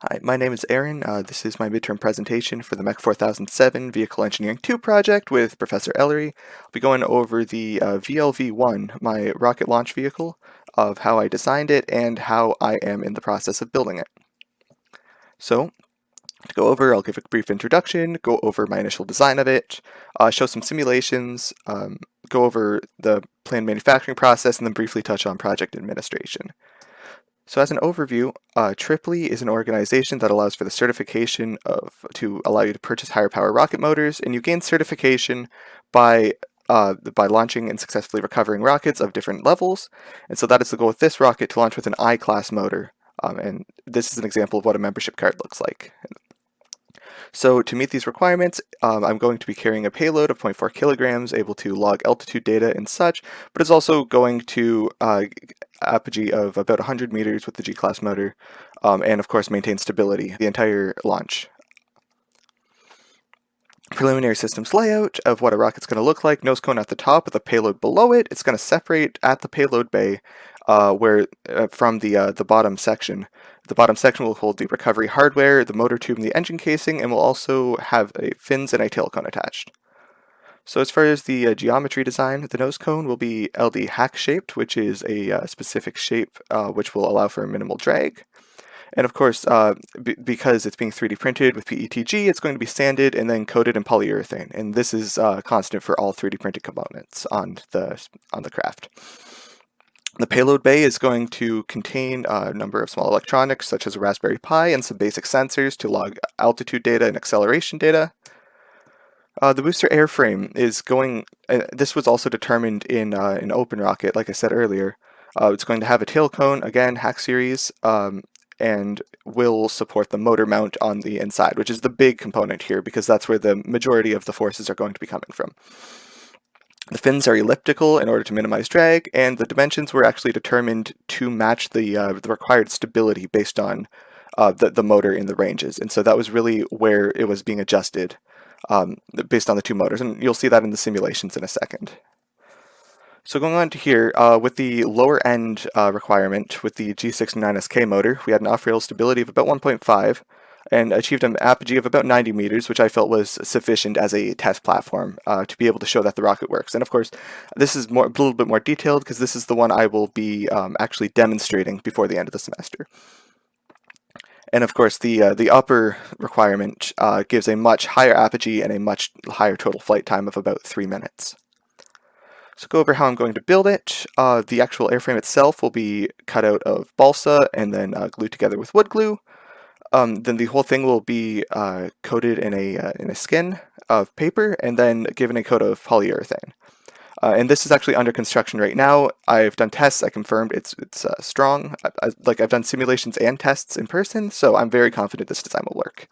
Hi, my name is Aaron. This is my midterm presentation for the MEC 4007 Vehicle Engineering 2 project with Professor Ellery. I'll be going over the VLV-1, my rocket launch vehicle, of how I designed it and how I am in the process of building it. So, to go over, I'll give a brief introduction, go over my initial design of it, show some simulations, go over the planned manufacturing process, and then briefly touch on project administration. So as an overview, Triply is an organization that allows for the certification to allow you to purchase higher power rocket motors, and you gain certification by launching and successfully recovering rockets of different levels. And so that is the goal with this rocket, to launch with an I-class motor. And this is an example of what a membership card looks like. So to meet these requirements, I'm going to be carrying a payload of 0.4 kilograms, able to log altitude data and such, but it's also going to apogee of about 100 meters with the G-class motor, and of course maintain stability the entire launch. Preliminary systems layout of what a rocket's going to look like: nose cone at the top with a payload below it. It's going to separate at the payload bay from the bottom section. The bottom section will hold the recovery hardware, the motor tube, and the engine casing, and will also have fins and a tail cone attached. So as far as the geometry design, the nose cone will be LD hack shaped, which is a specific shape which will allow for minimal drag. And of course, because it's being 3D printed with PETG, it's going to be sanded and then coated in polyurethane. And this is constant for all 3D printed components on the craft. The payload bay is going to contain a number of small electronics, such as a Raspberry Pi and some basic sensors to log altitude data and acceleration data. The booster airframe is going, this was also determined in an open rocket, like I said earlier. It's going to have a tail cone, again, hack series, and will support the motor mount on the inside, which is the big component here because that's where the majority of the forces are going to be coming from. The fins are elliptical in order to minimize drag, and the dimensions were actually determined to match the required stability based on the motor in the ranges, and so that was really where it was being adjusted based on the two motors, and you'll see that in the simulations in a second. So going on to here, with the lower end requirement with the G69SK motor, we had an off-rail stability of about 1.5 and achieved an apogee of about 90 meters, which I felt was sufficient as a test platform to be able to show that the rocket works. And of course, this is a little bit more detailed because this is the one I will be actually demonstrating before the end of the semester. And of course, the upper requirement gives a much higher apogee and a much higher total flight time of about 3 minutes. So go over how I'm going to build it. The actual airframe itself will be cut out of balsa and then glued together with wood glue. Then the whole thing will be coated in a skin of paper and then given a coat of polyurethane. And this is actually under construction right now. I've done tests. I confirmed it's strong. I've done simulations and tests in person, so I'm very confident this design will work.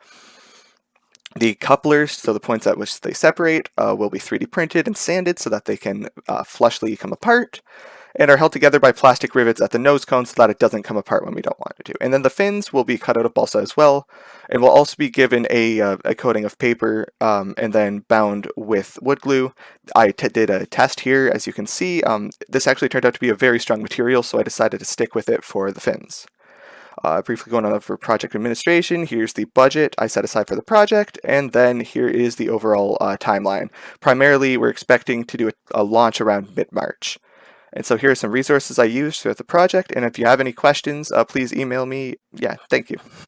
The couplers, so the points at which they separate, will be 3D printed and sanded so that they can flushly come apart, and are held together by plastic rivets at the nose cone so that it doesn't come apart when we don't want it to. And then the fins will be cut out of balsa as well, and will also be given a coating of paper and then bound with wood glue. I did a test here, as you can see. This actually turned out to be a very strong material, so I decided to stick with it for the fins. Briefly going on for project administration, here's the budget I set aside for the project, and then here is the overall timeline. Primarily, we're expecting to do a launch around mid-March. And so here are some resources I used throughout the project, and if you have any questions, please email me. Yeah, thank you.